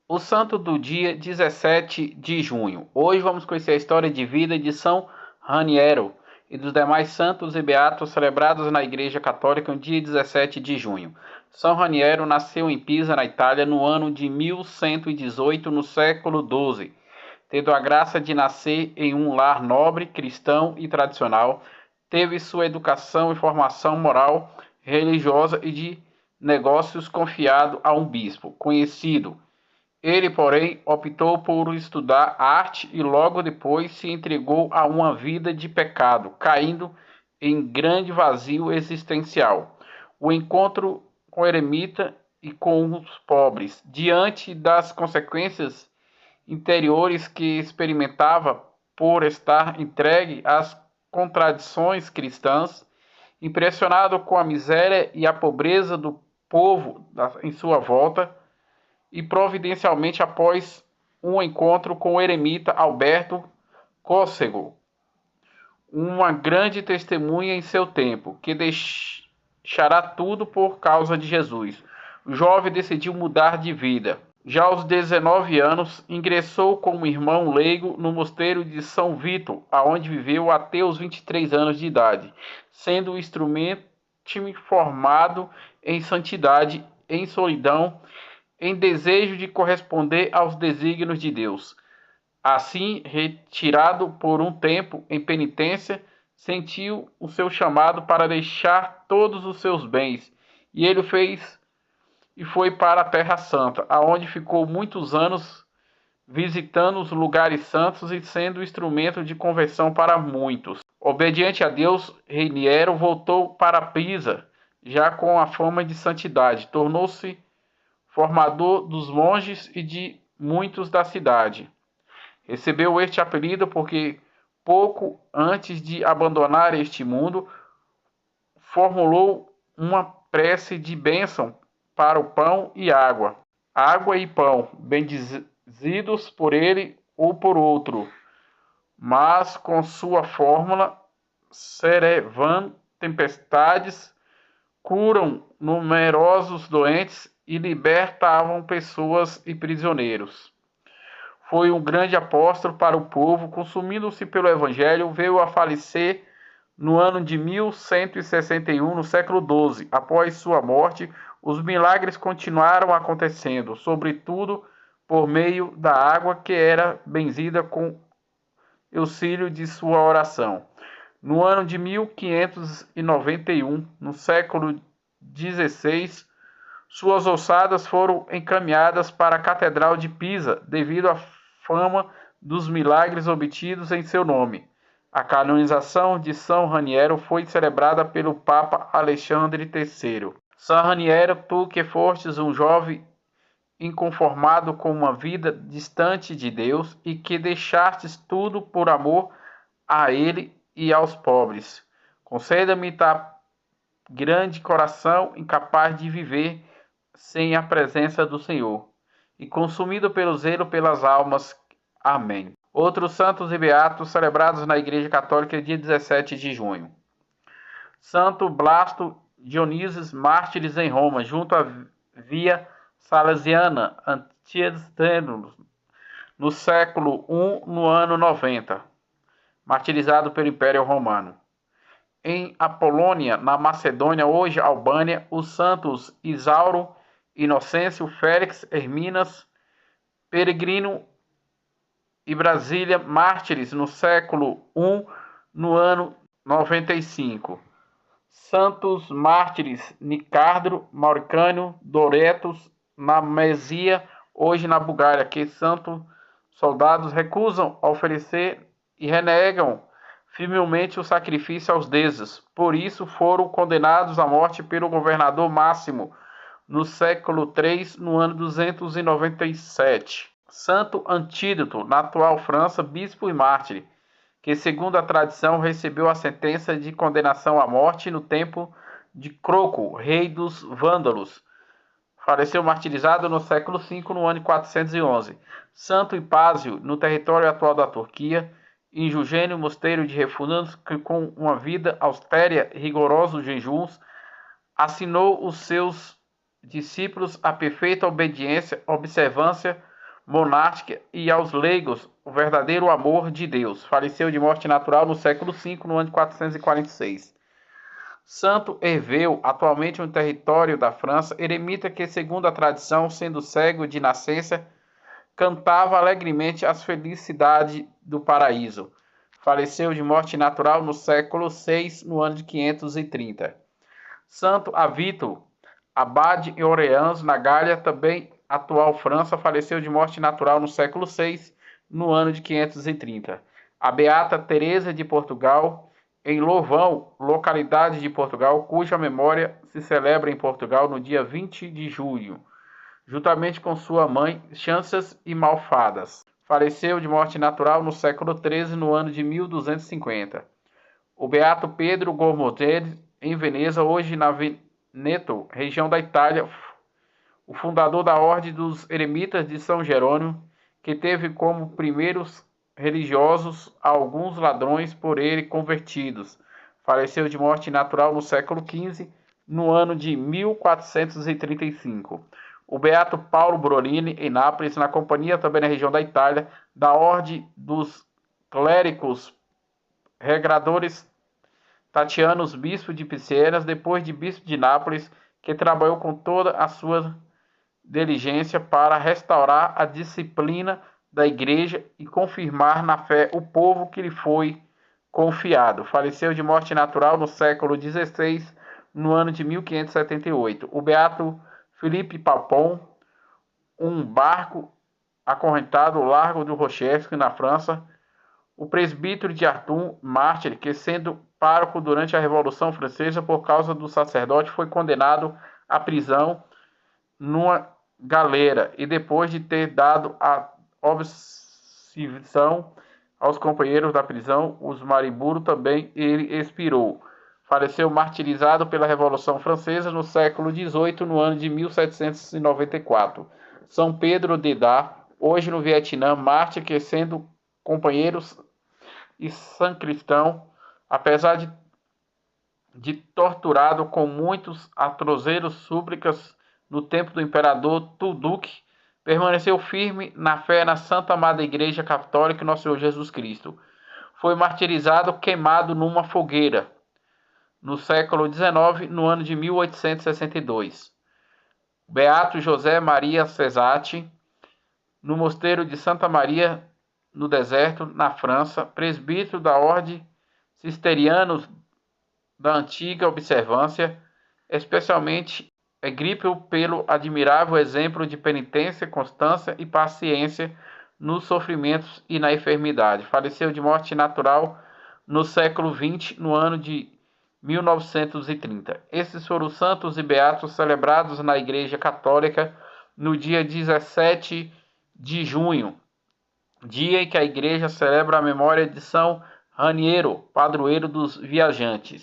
O santo do dia 17 de junho. Hoje vamos conhecer a história de vida de São Raniero e dos demais santos e beatos celebrados na Igreja Católica no dia 17 de junho. São Raniero nasceu em Pisa, na Itália, no ano de 1118, no século XII. Tendo a graça de nascer em um lar nobre, cristão e tradicional, teve sua educação e formação moral, religiosa e de negócios confiado a um bispo conhecido. Ele, porém, optou por estudar arte e logo depois se entregou a uma vida de pecado, caindo em grande vazio existencial. O encontro com o eremita e com os pobres, diante das consequências interiores que experimentava por estar entregue às contradições cristãs, impressionado com a miséria e a pobreza do povo em sua volta, e providencialmente após um encontro com o eremita Alberto Cócego, uma grande testemunha em seu tempo, que deixará tudo por causa de Jesus. O jovem decidiu mudar de vida. Já aos 19 anos, ingressou como irmão leigo no mosteiro de São Vito, aonde viveu até os 23 anos de idade, sendo instrumento formado em santidade, em solidão, em desejo de corresponder aos desígnios de Deus. Assim, retirado por um tempo em penitência, sentiu o seu chamado para deixar todos os seus bens, e ele fez e foi para a Terra Santa, aonde ficou muitos anos visitando os lugares santos e sendo instrumento de conversão para muitos. Obediente a Deus, Raniero voltou para Pisa, já com a fama de santidade. Tornou-se formador dos monges e de muitos da cidade. Recebeu este apelido porque, pouco antes de abandonar este mundo, formulou uma prece de bênção para o pão e água. Água e pão, bendizidos por ele ou por outro, mas com sua fórmula servan tempestades, curam numerosos doentes e libertavam pessoas e prisioneiros. Foi um grande apóstolo para o povo, consumindo-se pelo Evangelho, veio a falecer no ano de 1161, no século XII. Após sua morte, os milagres continuaram acontecendo, sobretudo por meio da água que era benzida com auxílio de sua oração. No ano de 1591, no século XVI, suas ossadas foram encaminhadas para a Catedral de Pisa, devido à fama dos milagres obtidos em seu nome. A canonização de São Raniero foi celebrada pelo Papa Alexandre III. São Raniero, tu que fostes um jovem inconformado com uma vida distante de Deus e que deixastes tudo por amor a Ele e aos pobres, conceda-me grande coração incapaz de viver sem a presença do Senhor, e consumido pelo zelo pelas almas. Amém. Outros santos e beatos celebrados na Igreja Católica dia 17 de junho. Santo Blasto Dionísio, mártires em Roma, junto à Via Salesiana, Antiestrano, no século I, no ano 90, martirizado pelo Império Romano. Em Apolônia, na Macedônia, hoje Albânia, os santos Isauro, Inocêncio, Félix, Herminas, Peregrino e Brasília, mártires no século I, no ano 95. Santos mártires Nicardro, Mauricânio, Doretos, na Mesia, hoje na Bulgária, que santos soldados recusam oferecer e renegam firmemente o sacrifício aos deuses. Por isso foram condenados à morte pelo governador Máximo, no século III, no ano 297. Santo Antídoto, na atual França, bispo e mártir, que segundo a tradição recebeu a sentença de condenação à morte no tempo de Croco, rei dos vândalos. Faleceu martirizado no século V, no ano 411. Santo Hipásio, no território atual da Turquia, em Jugênio, mosteiro de refugiados, que com uma vida austera e rigorosos jejuns, assinou os seus discípulos a perfeita obediência, observância monástica e aos leigos o verdadeiro amor de Deus. Faleceu de morte natural no século V, no ano de 446. Santo Herveu, atualmente um território da França, eremita que, segundo a tradição, sendo cego de nascença, cantava alegremente as felicidades do paraíso. Faleceu de morte natural no século VI, no ano de 530. Santo Avito, abade em Orleans, na Gália, também atual França, faleceu de morte natural no século VI, no ano de 530. A beata Teresa de Portugal, em Louvão, localidade de Portugal, cuja memória se celebra em Portugal no dia 20 de julho, juntamente com sua mãe, Chances e Malfadas. Faleceu de morte natural no século XIII, no ano de 1250. O beato Pedro Gormondelli, em Veneza, hoje na Veneto, região da Itália, o fundador da Ordem dos Eremitas de São Jerônimo, que teve como primeiros religiosos alguns ladrões por ele convertidos. Faleceu de morte natural no século XV, no ano de 1435. O beato Paulo Brolini, em Nápoles, na companhia também na região da Itália, da Ordem dos Clérigos Regradores Tatianos, bispo de Picenas, depois de bispo de Nápoles, que trabalhou com toda a sua diligência para restaurar a disciplina da igreja e confirmar na fé o povo que lhe foi confiado. Faleceu de morte natural no século XVI, no ano de 1578. O beato Felipe Papon, um barco acorrentado ao largo do Rochesque, na França. O presbítero de Arthur, mártir, que sendo pároco durante a Revolução Francesa por causa do sacerdote, foi condenado à prisão numa galera e depois de ter dado a obsessão aos companheiros da prisão, os Mariburu, também ele expirou. Faleceu martirizado pela Revolução Francesa no século XVIII, no ano de 1794. São Pedro de Dá, hoje no Vietnã, mártir que sendo companheiros e sancristão, apesar de torturado com muitos atrozeiros súplicas no tempo do imperador Tuduc, permaneceu firme na fé na Santa Madre Igreja Católica e Nosso Senhor Jesus Cristo. Foi martirizado queimado numa fogueira no século XIX, no ano de 1862. Beato José Maria Cesati, no mosteiro de Santa Maria no deserto, na França, presbítero da Ordem Cisterianos da Antiga Observância, especialmente egrípio pelo admirável exemplo de penitência, constância e paciência nos sofrimentos e na enfermidade. Faleceu de morte natural no século XX, no ano de 1930. Esses foram os santos e beatos celebrados na Igreja Católica no dia 17 de junho, dia em que a igreja celebra a memória de São Raniero, padroeiro dos viajantes.